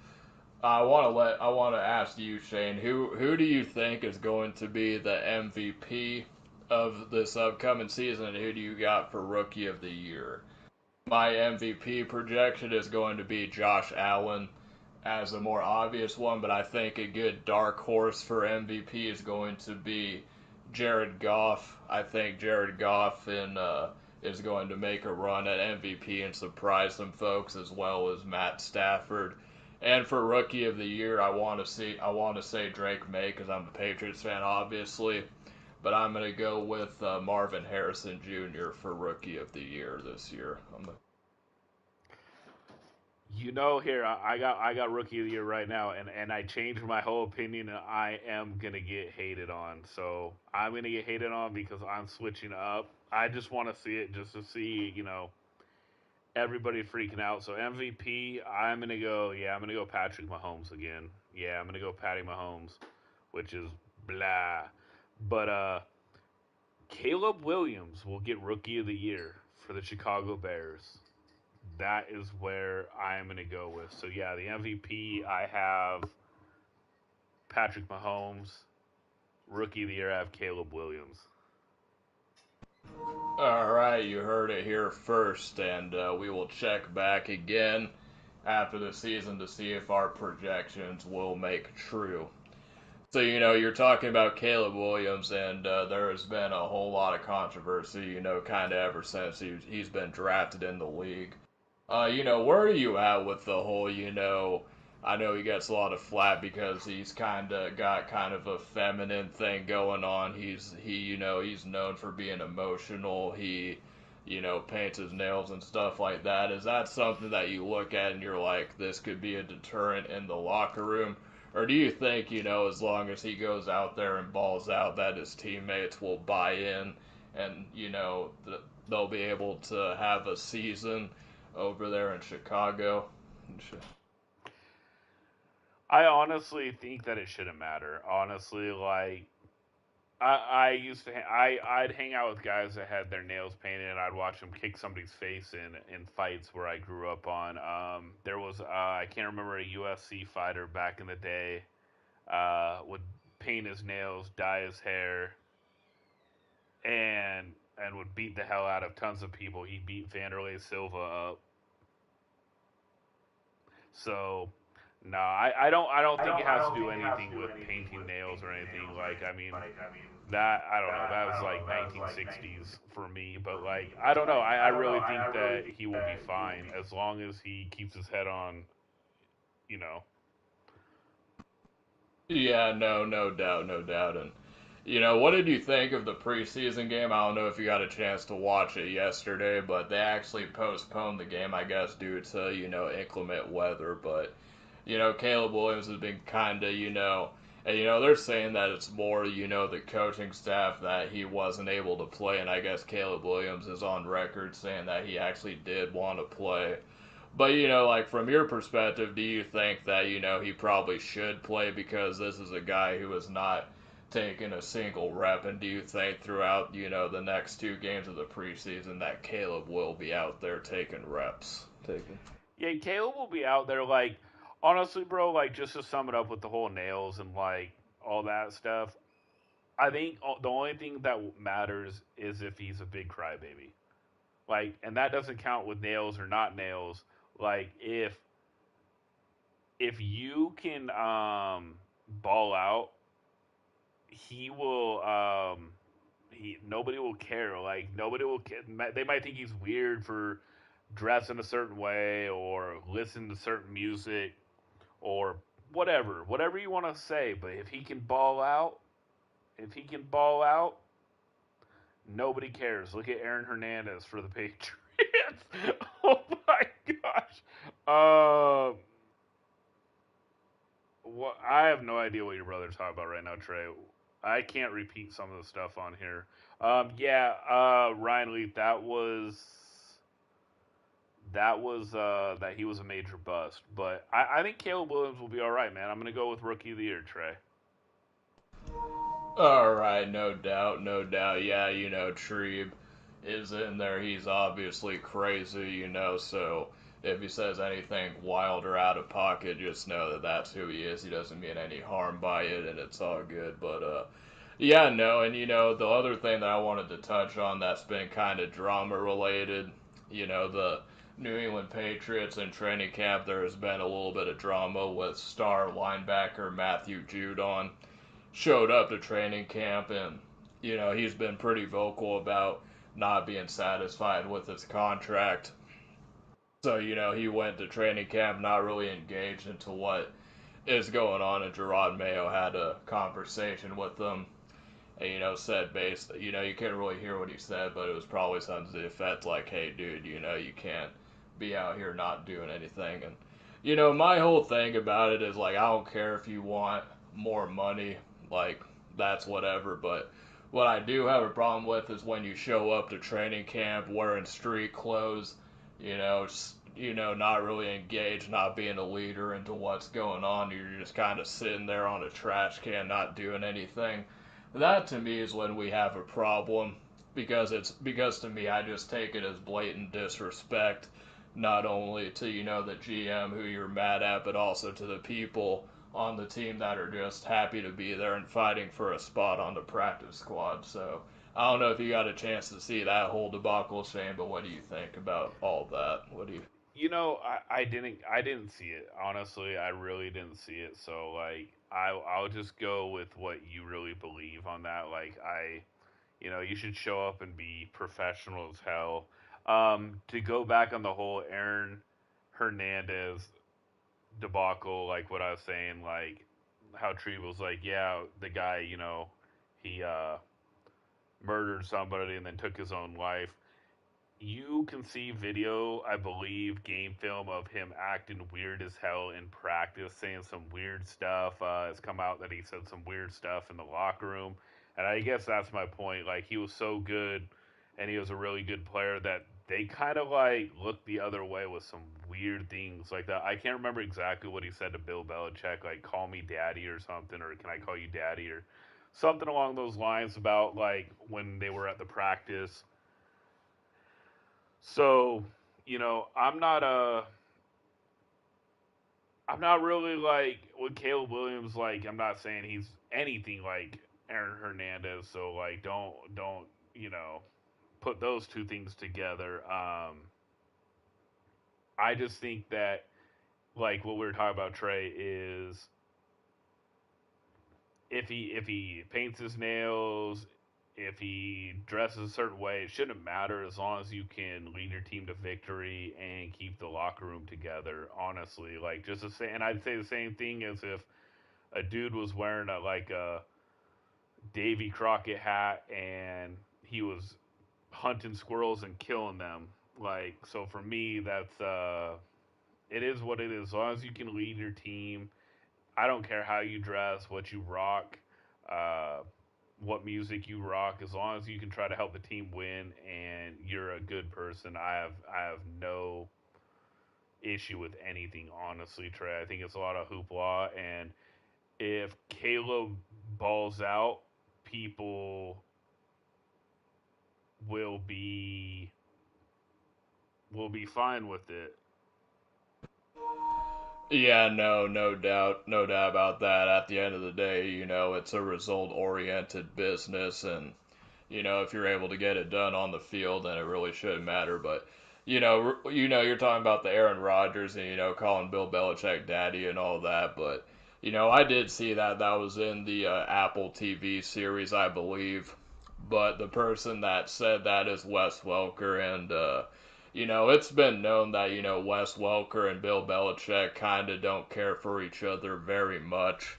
I want to ask you, Shane, who do you think is going to be the MVP of this upcoming season, and who do you got for Rookie of the Year? My MVP projection is going to be Josh Allen as the more obvious one, but I think a good dark horse for MVP is going to be Jared Goff. I think Jared Goff is going to make a run at MVP and surprise some folks, as well as Matt Stafford. And for Rookie of the Year, I want to say Drake May because I'm a Patriots fan, obviously. But I'm gonna go with Marvin Harrison Jr. for Rookie of the Year this year. Here I got rookie of the year right now, and I changed my whole opinion, and I am gonna get hated on. So I'm gonna get hated on because I'm switching up. I just want to see it just to see everybody freaking out. So MVP, I'm gonna go Patrick Mahomes again. Yeah, I'm gonna go Patty Mahomes, which is blah. But Caleb Williams will get rookie of the year for the Chicago Bears. That is where I'm going to go with. So, yeah, the MVP, I have Patrick Mahomes. Rookie of the year, I have Caleb Williams. All right, you heard it here first, and we will check back again after the season to see if our projections will make true. So, you're talking about Caleb Williams, and there has been a whole lot of controversy, kind of ever since he's been drafted in the league. Where are you at with the whole, I know he gets a lot of flack because he's kind of got kind of a feminine thing going on. He's known for being emotional. He, paints his nails and stuff like that. Is that something that you look at and you're like, this could be a deterrent in the locker room? Or do you think, as long as he goes out there and balls out, that his teammates will buy in and, they'll be able to have a season over there in Chicago? I honestly think that it shouldn't matter. Honestly, like I used to I'd hang out with guys that had their nails painted, and I'd watch them kick somebody's face in fights where I grew up on. There was I can't remember, a UFC fighter back in the day would paint his nails, dye his hair, and would beat the hell out of tons of people. He beat Vanderlei Silva up. So no, I don't think it has to do anything with painting nails or anything. Like I mean that I don't know. That was like 1960s for me, but like I don't know. I really think that he will be fine as long as he keeps his head on. You know. Yeah, no, no doubt, no doubt. And what did you think of the preseason game? I don't know if you got a chance to watch it yesterday, but they actually postponed the game, I guess, due to, inclement weather. But, Caleb Williams has been kind of, and, they're saying that it's more, the coaching staff that he wasn't able to play. And I guess Caleb Williams is on record saying that he actually did want to play. But like from your perspective, do you think that he probably should play because this is a guy who has not taken a single rep? And do you think throughout the next two games of the preseason that Caleb will be out there taking reps? Taking. Yeah, Caleb will be out there. Like honestly, bro. Like just to sum it up with the whole nails and like all that stuff. I think the only thing that matters is if he's a big crybaby. Like, and that doesn't count with nails or not nails. Like, if you can ball out, he will. He nobody will care. Like nobody will. They might think he's weird for dressing a certain way or listen to certain music or whatever you want to say. But if he can ball out, nobody cares. Look at Aaron Hernandez for the Patriots. Oh my gosh. What I have no idea what your brother's talking about right now, Trey. I can't repeat some of the stuff on here. Yeah, Ryan Leaf. That was that he was a major bust, but I think Caleb Williams will be all right, man. I'm gonna go with Rookie of the Year, Trey. All right, no doubt, no doubt. Yeah, Trebe is in there. He's obviously crazy, so if he says anything wild or out of pocket, just know that that's who he is. He doesn't mean any harm by it, and it's all good. But, yeah, no, and, the other thing that I wanted to touch on that's been kind of drama related, the New England Patriots in training camp, there has been a little bit of drama with star linebacker Matthew Judon showed up to training camp and he's been pretty vocal about not being satisfied with his contract. So he went to training camp not really engaged into what is going on, and Gerard Mayo had a conversation with him and said based you couldn't really hear what he said, but it was probably something to the effect like, hey dude, you can't be out here not doing anything. And my whole thing about it is like, I don't care if you want more money, like that's whatever, but what I do have a problem with is when you show up to training camp wearing street clothes, not really engaged, not being a leader into what's going on. You're just kind of sitting there on a trash can, not doing anything. That to me is when we have a problem, because to me I just take it as blatant disrespect, not only to the GM who you're mad at, but also to the people on the team that are just happy to be there and fighting for a spot on the practice squad. So I don't know if you got a chance to see that whole debacle, Shane, but what do you think about all that? What do you? I didn't see it. Honestly, I really didn't see it. So like I'll just go with what you really believe on that. Like you should show up and be professional as hell. To go back on the whole Aaron Hernandez debacle, like what I was saying, like how Tree was like, yeah, the guy, he murdered somebody and then took his own life. you can see video, I believe, game film of him acting weird as hell in practice, saying some weird stuff. It's come out that he said some weird stuff in the locker room. And I guess that's my point. Like, he was so good and he was a really good player that they kind of like looked the other way with some weird things like that. I can't remember exactly what he said to Bill Belichick, like, call me daddy or something, or can I call you daddy, or something along those lines about like when they were at the practice. So, I'm not really like with Caleb Williams. Like, I'm not saying he's anything like Aaron Hernandez. So, like, don't put those two things together. I just think that like what we were talking about Trey is if he paints his nails, if he dresses a certain way, it shouldn't matter as long as you can lead your team to victory and keep the locker room together. Honestly, like just to say, and I'd say the same thing as if a dude was wearing a Davy Crockett hat and he was hunting squirrels and killing them. Like so, for me, that's it is what it is. As long as you can lead your team, I don't care how you dress, what you rock, uh, what music you rock. As long as you can try to help the team win and you're a good person, I have no issue with anything. Honestly, Trey, I think it's a lot of hoopla, and if Caleb balls out, people will be will be fine with it. Yeah, no doubt about that. At the end of the day, it's a result oriented business, and if you're able to get it done on the field, then it really shouldn't matter. But you're talking about the Aaron Rodgers and calling Bill Belichick daddy and all that. But I did see that was in the Apple TV series, I believe. But the person that said that is Wes Welker, and it's been known that Wes Welker and Bill Belichick kind of don't care for each other very much.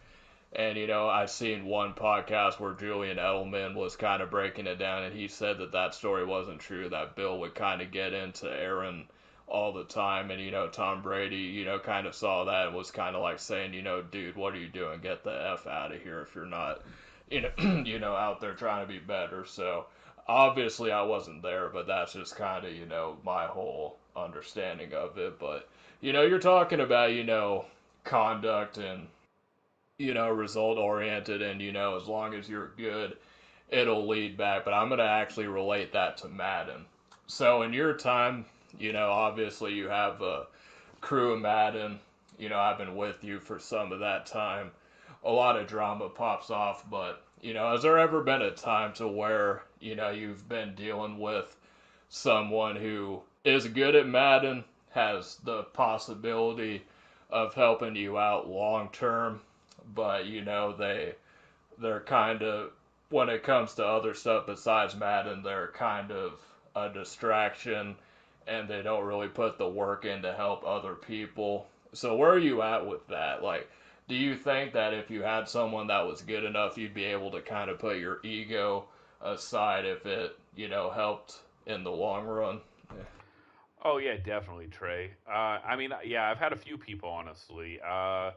And I've seen one podcast where Julian Edelman was kind of breaking it down, and he said that story wasn't true. That Bill would kind of get into Aaron all the time, and Tom Brady, kind of saw that and was kind of like saying, dude, what are you doing? Get the f out of here if you're not, out there trying to be better. So obviously I wasn't there, but that's just kind of my whole understanding of it. But you're talking about conduct and result oriented, and as long as you're good, it'll lead back. But I'm going to actually relate that to Madden. So in your time, obviously you have a crew of Madden. I've been with you for some of that time. A lot of drama pops off, but has there ever been a time to where you've been dealing with someone who is good at Madden, has the possibility of helping you out long term, but they're kind of, when it comes to other stuff besides Madden, they're kind of a distraction and they don't really put the work in to help other people. So where are you at with that? Like, do you think that if you had someone that was good enough, you'd be able to kind of put your ego aside if it, helped in the long run? Oh yeah, definitely, Trey. I mean, yeah, I've had a few people honestly. I've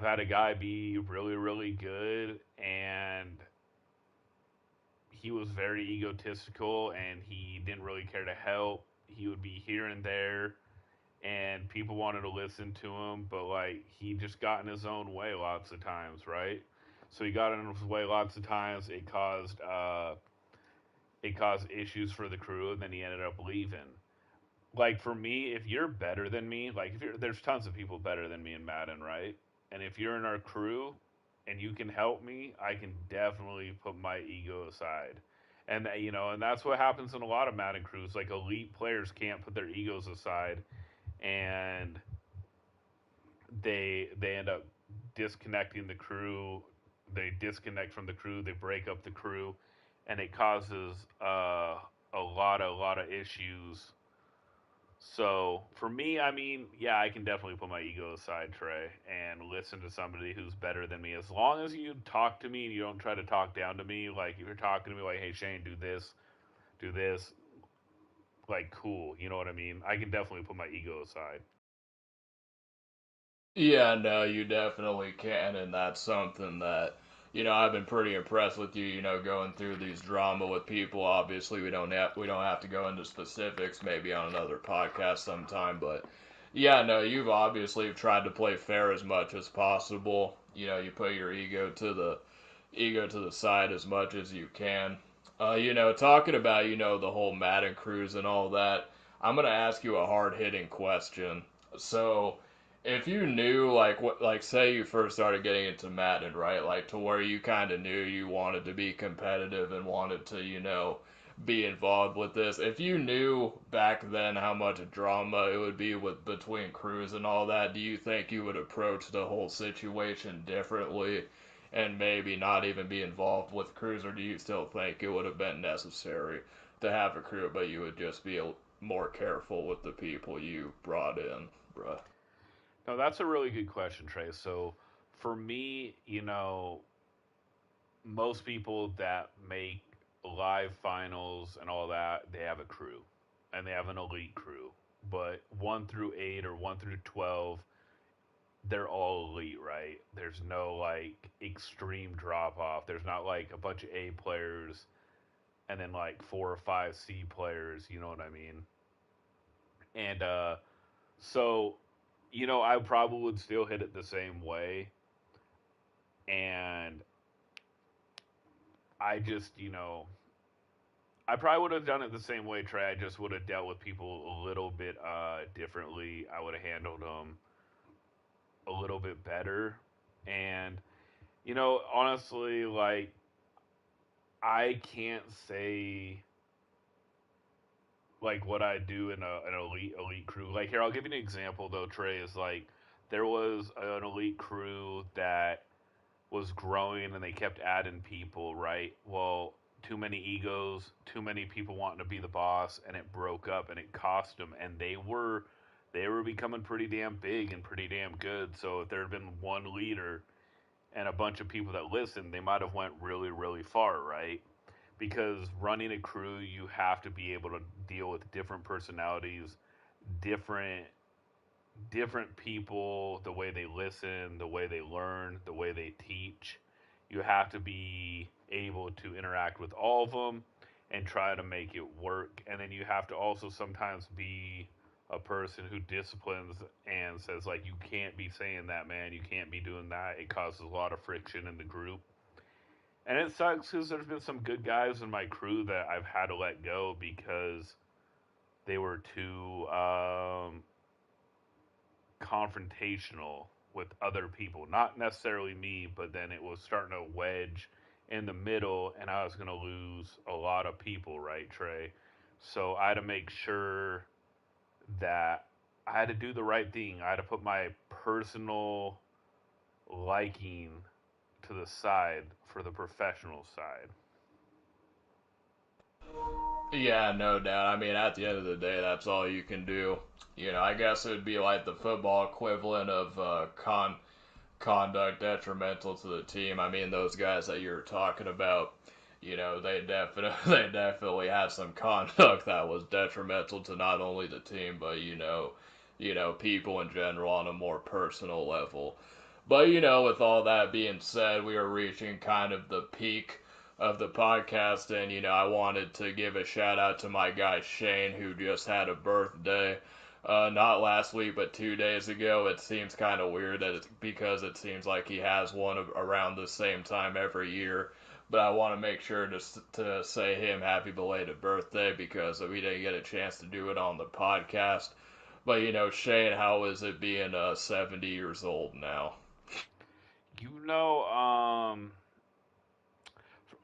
had a guy be really, really good, and he was very egotistical, and he didn't really care to help. He would be here and there, and people wanted to listen to him, but like he just got in his own way lots of times, right? So he got in his way lots of times. It caused issues for the crew, and then he ended up leaving. Like for me, if you're better than me, like if you're there's tons of people better than me in Madden, right? And if you're in our crew and you can help me, I can definitely put my ego aside. And and that's what happens in a lot of Madden crews. Like elite players can't put their egos aside, and they end up disconnecting the crew. They disconnect from the crew. They break up the crew, and it causes a lot of issues. So for me, I mean, yeah, I can definitely put my ego aside, Trey, and listen to somebody who's better than me. As long as you talk to me and you don't try to talk down to me, like if you're talking to me like, "Hey Shane, do this," like cool. You know what I mean? I can definitely put my ego aside. Yeah, no, you definitely can, and that's something that, I've been pretty impressed with you, going through these drama with people. Obviously, we don't have to go into specifics, maybe on another podcast sometime, but yeah, no, you've obviously tried to play fair as much as possible. You put your ego to the side as much as you can. Talking about, the whole Madden cruise and all that, I'm gonna ask you a hard hitting question. So, if you knew, like, what, like, say you first started getting into Madden, right? Like, to where you kind of knew you wanted to be competitive and wanted to, be involved with this. If you knew back then how much drama it would be with between crews and all that, do you think you would approach the whole situation differently and maybe not even be involved with crews, or do you still think it would have been necessary to have a crew, but you would just be more careful with the people you brought in, bruh? No, that's a really good question, Trey. So for me, most people that make live finals and all that, they have a crew, and they have an elite crew. But 1 through 8 or 1 through 12, they're all elite, right? There's no like extreme drop off. There's not like a bunch of A players and then like 4 or 5 C players. You know what I mean? And so, I probably would still hit it the same way. And I just, I probably would have done it the same way, Trey. I just would have dealt with people a little bit differently. I would have handled them a little bit better. And, honestly, like, I can't say like what I do in an elite crew. Like here, I'll give you an example though. Trey is like there was an elite crew that was growing and they kept adding people. Right. Well, too many egos, too many people wanting to be the boss, and it broke up and it cost them. And they were becoming pretty damn big and pretty damn good. So if there had been one leader and a bunch of people that listened, they might have went really really far. Right, because running a crew, you have to be able to deal with different personalities, different different people, the way they listen, the way they learn, the way they teach. You have to be able to interact with all of them and try to make it work. And then you have to also sometimes be a person who disciplines and says like you can't be saying that, man, you can't be doing that. It causes a lot of friction in the group, and it sucks because there's been some good guys in my crew that I've had to let go because they were too confrontational with other people. Not necessarily me, but then it was starting to wedge in the middle, and I was going to lose a lot of people, right, Trey? So I had to make sure that I had to do the right thing. I had to put my personal liking to the side for the professional side. Yeah, no doubt. I mean, at the end of the day, that's all you can do. I guess it would be like the football equivalent of conduct detrimental to the team. I mean, those guys that you're talking about, they definitely they definitely had some conduct that was detrimental to not only the team, but people in general on a more personal level. But with all that being said, we are reaching kind of the peak of the podcast, and I wanted to give a shout out to my guy Shane, who just had a birthday. Not last week, but 2 days ago. It seems kind of weird that it's because it seems like he has one around the same time every year. But I want to make sure to say him happy belated birthday because we didn't get a chance to do it on the podcast. But Shane, how is it being 70 years old now? You know,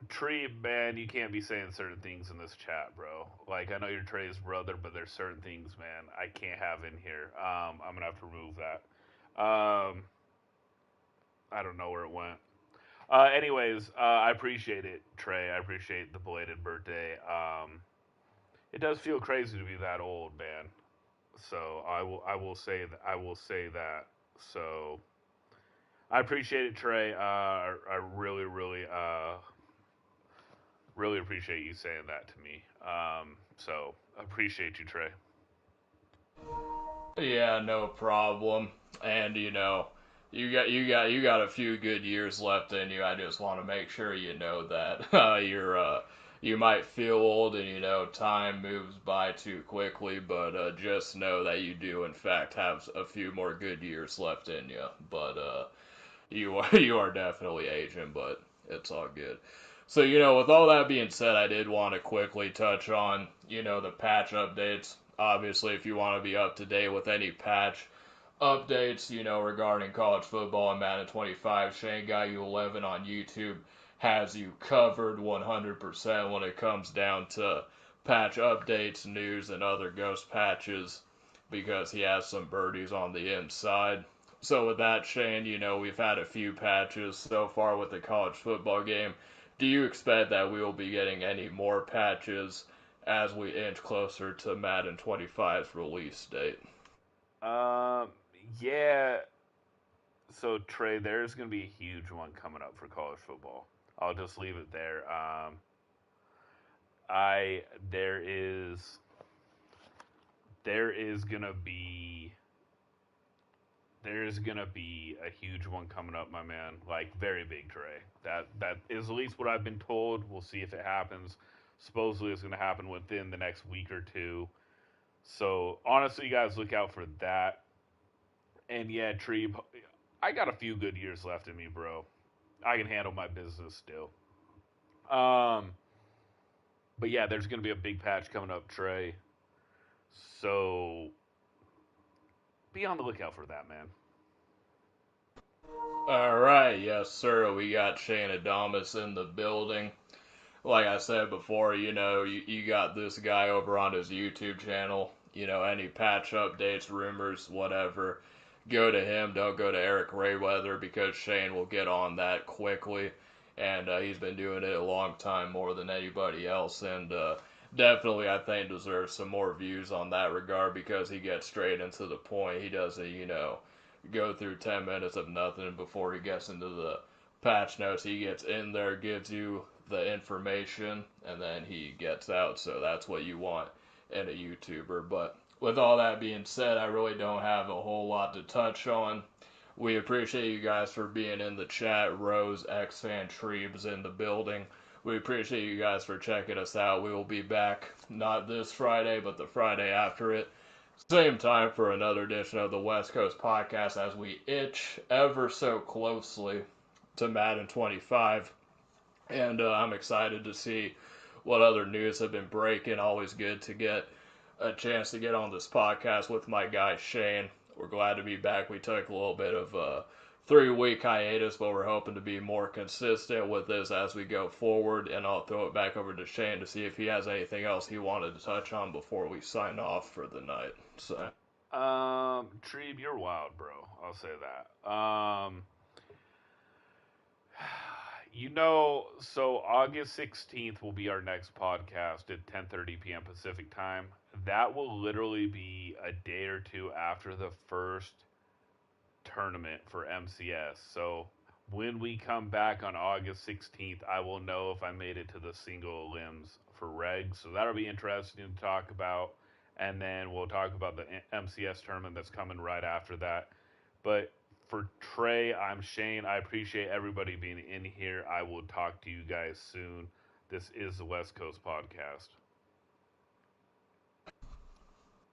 Tree, man, you can't be saying certain things in this chat, bro. Like, I know you're Trey's brother, but there's certain things, man, I can't have in here. I'm gonna have to remove that. I don't know where it went. Anyways, I appreciate it, Trey. I appreciate the belated birthday. It does feel crazy to be that old, man. So I will say that I will say that. So I appreciate it, Trey. I really really appreciate you saying that to me. So appreciate you, Trey. Yeah, no problem. And you got a few good years left in you. I just want to make sure you know that you might feel old and time moves by too quickly, but just know that you do in fact have a few more good years left in you. But you are definitely aging, but it's all good. So, with all that being said, I did want to quickly touch on, the patch updates. Obviously, if you want to be up to date with any patch updates, regarding college football and Madden 25, Shane Got You 11 on YouTube has you covered 100% when it comes down to patch updates, news, and other ghost patches because he has some birdies on the inside. So with that, Shane, we've had a few patches so far with the college football game. Do you expect that we will be getting any more patches as we inch closer to Madden 25's release date? Um, yeah. So Trey, there's gonna be a huge one coming up for college football. I'll just leave it there. I there is gonna be there is gonna be a huge one coming up, my man. Like very big, Trey. That is at least what I've been told. We'll see if it happens. Supposedly it's gonna happen within the next week or two. So honestly, you guys look out for that. And yeah, Tree, I got a few good years left in me, bro. I can handle my business still. Um, but yeah, there's gonna be a big patch coming up, Trey. So be on the lookout for that, man. All right, yes, sir. We got Shane Adamas in the building. Like I said before, you got this guy over on his YouTube channel. Any patch updates, rumors, whatever, go to him. Don't go to Eric Rayweather because Shane will get on that quickly. And he's been doing it a long time, more than anybody else. And definitely, I think, deserves some more views on that regard because he gets straight into the point. He doesn't, go through 10 minutes of nothing before he gets into the patch notes. He gets in there, gives you the information, and then he gets out. So that's what you want in a YouTuber. But with all that being said, I really don't have a whole lot to touch on. We appreciate you guys for being in the chat. Rose, X-Fan, Treebs in the building. We appreciate you guys for checking us out. We will be back not this Friday, but the Friday after it. Same time for another edition of the West Coast Podcast as we itch ever so closely to Madden 25. And I'm excited to see what other news have been breaking. Always good to get a chance to get on this podcast with my guy Shane. We're glad to be back. We took a little bit of a 3-week hiatus, but we're hoping to be more consistent with this as we go forward. And I'll throw it back over to Shane to see if he has anything else he wanted to touch on before we sign off for the night. So. Tree, you're wild, bro. I'll say that. So August 16th will be our next podcast at 10:30 p.m. Pacific time. That will literally be a day or two after the first tournament for MCS. So when we come back on August 16th, I will know if I made it to the single limbs for regs. So that'll be interesting to talk about. And then we'll talk about the MCS tournament that's coming right after that. But for Trey, I'm Shane. I appreciate everybody being in here. I will talk to you guys soon. This is the West Coast Podcast.